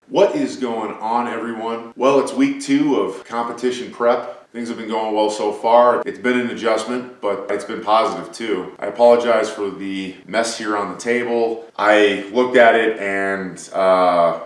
What is going on, everyone? Well, it's week 2 of competition prep. Things have been going well so far. It's been an adjustment, but it's been positive too. I apologize for the mess here on the table. I looked at it and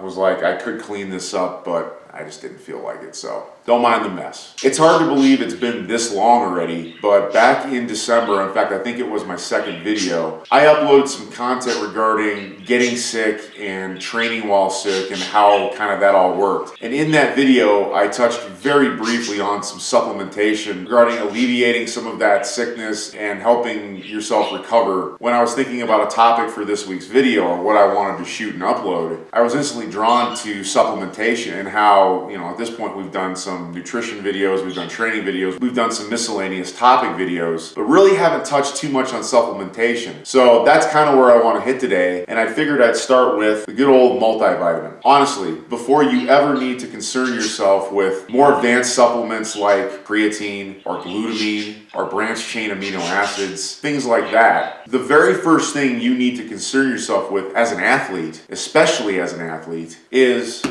was like, I could clean this up, but I just didn't feel like it, so don't mind the mess. It's hard to believe it's been this long already, but back in December, in fact, I think it was my second video, I uploaded some content regarding getting sick and training while sick and how kind of that all worked. And in that video, I touched very briefly on some supplementation regarding alleviating some of that sickness and helping yourself recover. When I was thinking about a topic for this week's video or what I wanted to shoot and upload, I was instantly drawn to supplementation and how, at this point we've done some nutrition videos, we've done training videos, we've done some miscellaneous topic videos, but really haven't touched too much on supplementation. So that's kind of where I want to hit today, and I figured I'd start with the good old multivitamin. Honestly, before you ever need to concern yourself with more advanced supplements like creatine or glutamine or branched chain amino acids, things like that, the very first thing you need to concern yourself with as an athlete, especially as an athlete, is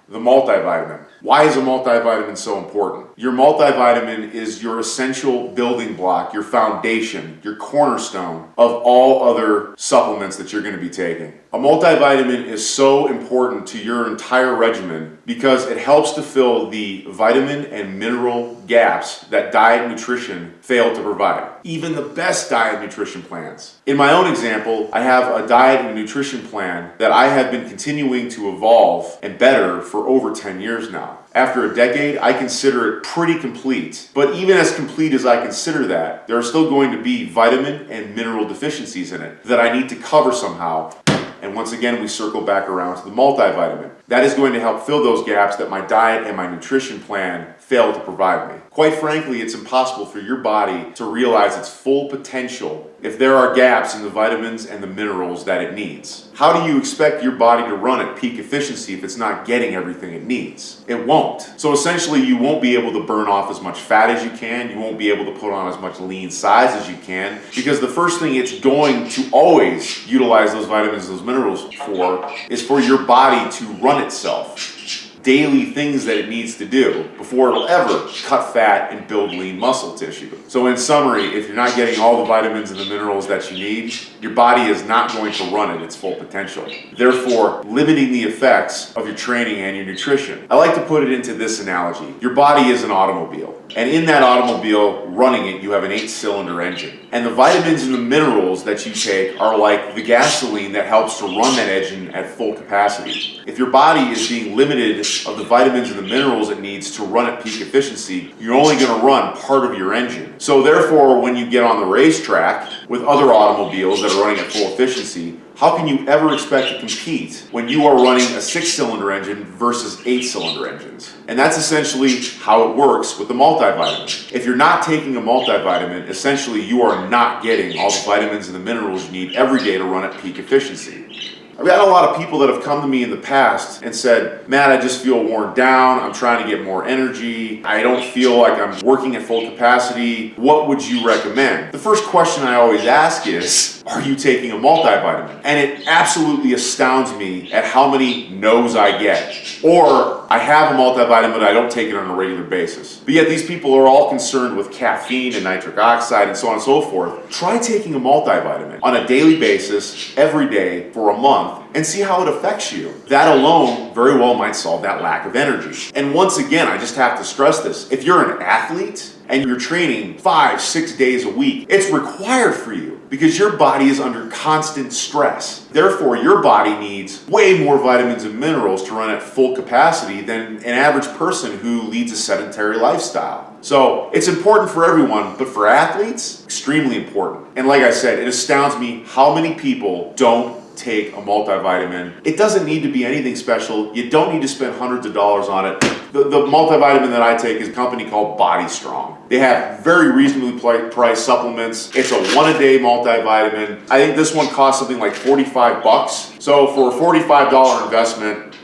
the multivitamin. Why is a multivitamin so important? Your multivitamin is your essential building block, your foundation, your cornerstone of all other supplements that you're going to be taking. A multivitamin is so important to your entire regimen because it helps to fill the vitamin and mineral gaps that diet and nutrition fail to provide. Even the best diet and nutrition plans. In my own example, I have a diet and nutrition plan that I have been continuing to evolve and better for over 10 years now. After a decade, I consider it pretty complete. But even as complete as I consider that, there are still going to be vitamin and mineral deficiencies in it that I need to cover somehow. And once again, we circle back around to the multivitamin. That is going to help fill those gaps that my diet and my nutrition plan fail to provide me. Quite frankly, it's impossible for your body to realize its full potential if there are gaps in the vitamins and the minerals that it needs. How do you expect your body to run at peak efficiency if it's not getting everything it needs? It won't. So essentially, you won't be able to burn off as much fat as you can, you won't be able to put on as much lean size as you can, because the first thing it's going to always utilize those vitamins and those minerals for is for your body to run itself. Daily things that it needs to do before it'll ever cut fat and build lean muscle tissue. So in summary, if you're not getting all the vitamins and the minerals that you need, your body is not going to run at its full potential, therefore limiting the effects of your training and your nutrition. I like to put it into this analogy. Your body is an automobile, and in that automobile, running it, you have an 8-cylinder engine. And the vitamins and the minerals that you take are like the gasoline that helps to run that engine at full capacity. If your body is being limited of the vitamins and the minerals it needs to run at peak efficiency, you're only going to run part of your engine. So therefore, when you get on the racetrack with other automobiles that are running at full efficiency, how can you ever expect to compete when you are running a 6-cylinder engine versus 8-cylinder engines? And that's essentially how it works with the multivitamin. If you're not taking a multivitamin, essentially you are not getting all the vitamins and the minerals you need every day to run at peak efficiency. I've had a lot of people that have come to me in the past and said, Matt, I just feel worn down. I'm trying to get more energy. I don't feel like I'm working at full capacity. What would you recommend? The first question I always ask is, are you taking a multivitamin? And it absolutely astounds me at how many no's I get. Or I have a multivitamin, but I don't take it on a regular basis. But yet these people are all concerned with caffeine and nitric oxide and so on and so forth. Try taking a multivitamin on a daily basis, every day, for a month, and see how it affects you. That alone very well might solve that lack of energy. And once again, I just have to stress this. If you're an athlete and you're training 5-6 days a week, it's required for you because your body is under constant stress. Therefore, your body needs way more vitamins and minerals to run at full capacity than an average person who leads a sedentary lifestyle. So it's important for everyone, but for athletes, extremely important. And like I said, it astounds me how many people don't take a multivitamin. It doesn't need to be anything special. You don't need to spend hundreds of dollars on it. The multivitamin that I take is a company called Strong. They have very reasonably priced supplements. It's a 1-a-day multivitamin. I think this one costs something like $45. So for a $45 investment,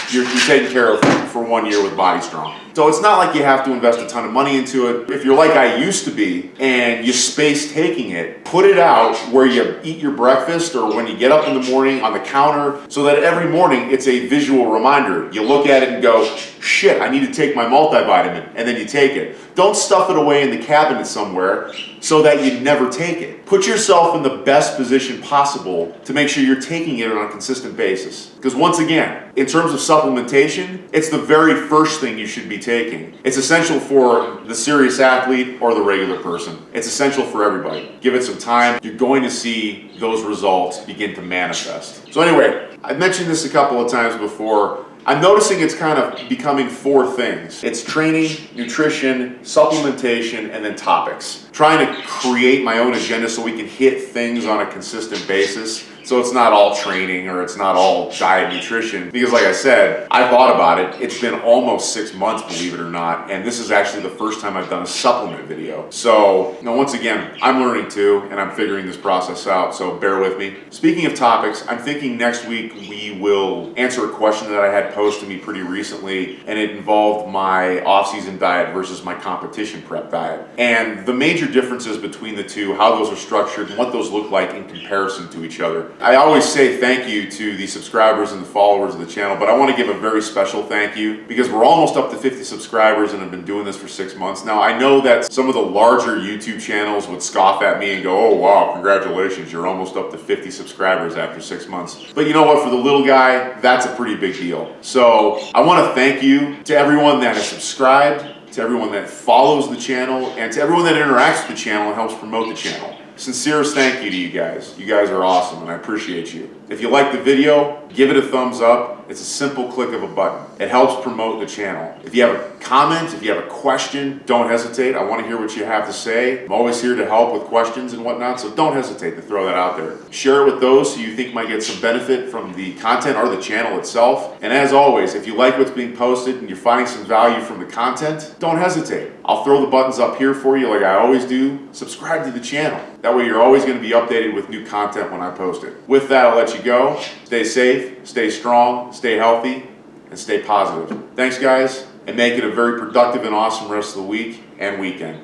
you're taken care of for 1 year with Strong. So it's not like you have to invest a ton of money into it. If you're like I used to be and you space taking it, put it out where you eat your breakfast or when you get up in the morning on the counter, so that every morning it's a visual reminder. You look at it and go, shit, I need to take my multivitamin, and then you take it. Don't stuff it away in the cabinet somewhere so that you never take it. Put yourself in the best position possible to make sure you're taking it on a consistent basis. Because once again, in terms of supplementation, it's the very first thing you should be taking. It's essential for the serious athlete or the regular person. It's essential for everybody. Give it some time. You're going to see those results begin to manifest. So anyway, I've mentioned this a couple of times before. I'm noticing it's kind of becoming 4 things. It's training, nutrition, supplementation, and then topics. Trying to create my own agenda so we can hit things on a consistent basis. So it's not all training or it's not all diet nutrition. Because like I said, I thought about it. It's been almost 6 months, believe it or not. And this is actually the first time I've done a supplement video. So once again, I'm learning too, and I'm figuring this process out. So bear with me. Speaking of topics, I'm thinking next week we will answer a question that I had posed to me pretty recently. And it involved my off-season diet versus my competition prep diet. And the major differences between the two, how those are structured, and what those look like in comparison to each other. I always say thank you to the subscribers and the followers of the channel, but I want to give a very special thank you because we're almost up to 50 subscribers and have been doing this for 6 months. Now, I know that some of the larger YouTube channels would scoff at me and go, oh wow, congratulations, you're almost up to 50 subscribers after 6 months. But you know what, for the little guy, that's a pretty big deal. So I want to thank you to everyone that has subscribed, to everyone that follows the channel, and to everyone that interacts with the channel and helps promote the channel. Sincerest thank you to you guys. You guys are awesome and I appreciate you. If you like the video, give it a thumbs up. It's a simple click of a button. It helps promote the channel. If you have a comment, if you have a question, don't hesitate. I want to hear what you have to say. I'm always here to help with questions and whatnot, so don't hesitate to throw that out there. Share it with those who you think might get some benefit from the content or the channel itself. And as always, if you like what's being posted and you're finding some value from the content, don't hesitate. I'll throw the buttons up here for you like I always do. Subscribe to the channel. That way you're always going to be updated with new content when I post it. With that, I'll let you go. Stay safe, stay strong, stay healthy, and stay positive. Thanks, guys, and make it a very productive and awesome rest of the week and weekend.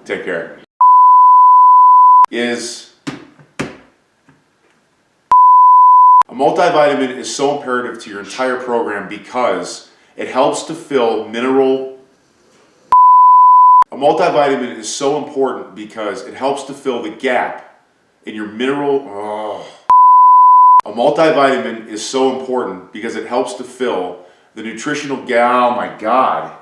Take care. A multivitamin is so imperative to your entire program because it helps to fill mineral. A multivitamin is so important because it helps to fill the gap in your mineral. A multivitamin is so important because it helps to fill the nutritional gap. Oh my God.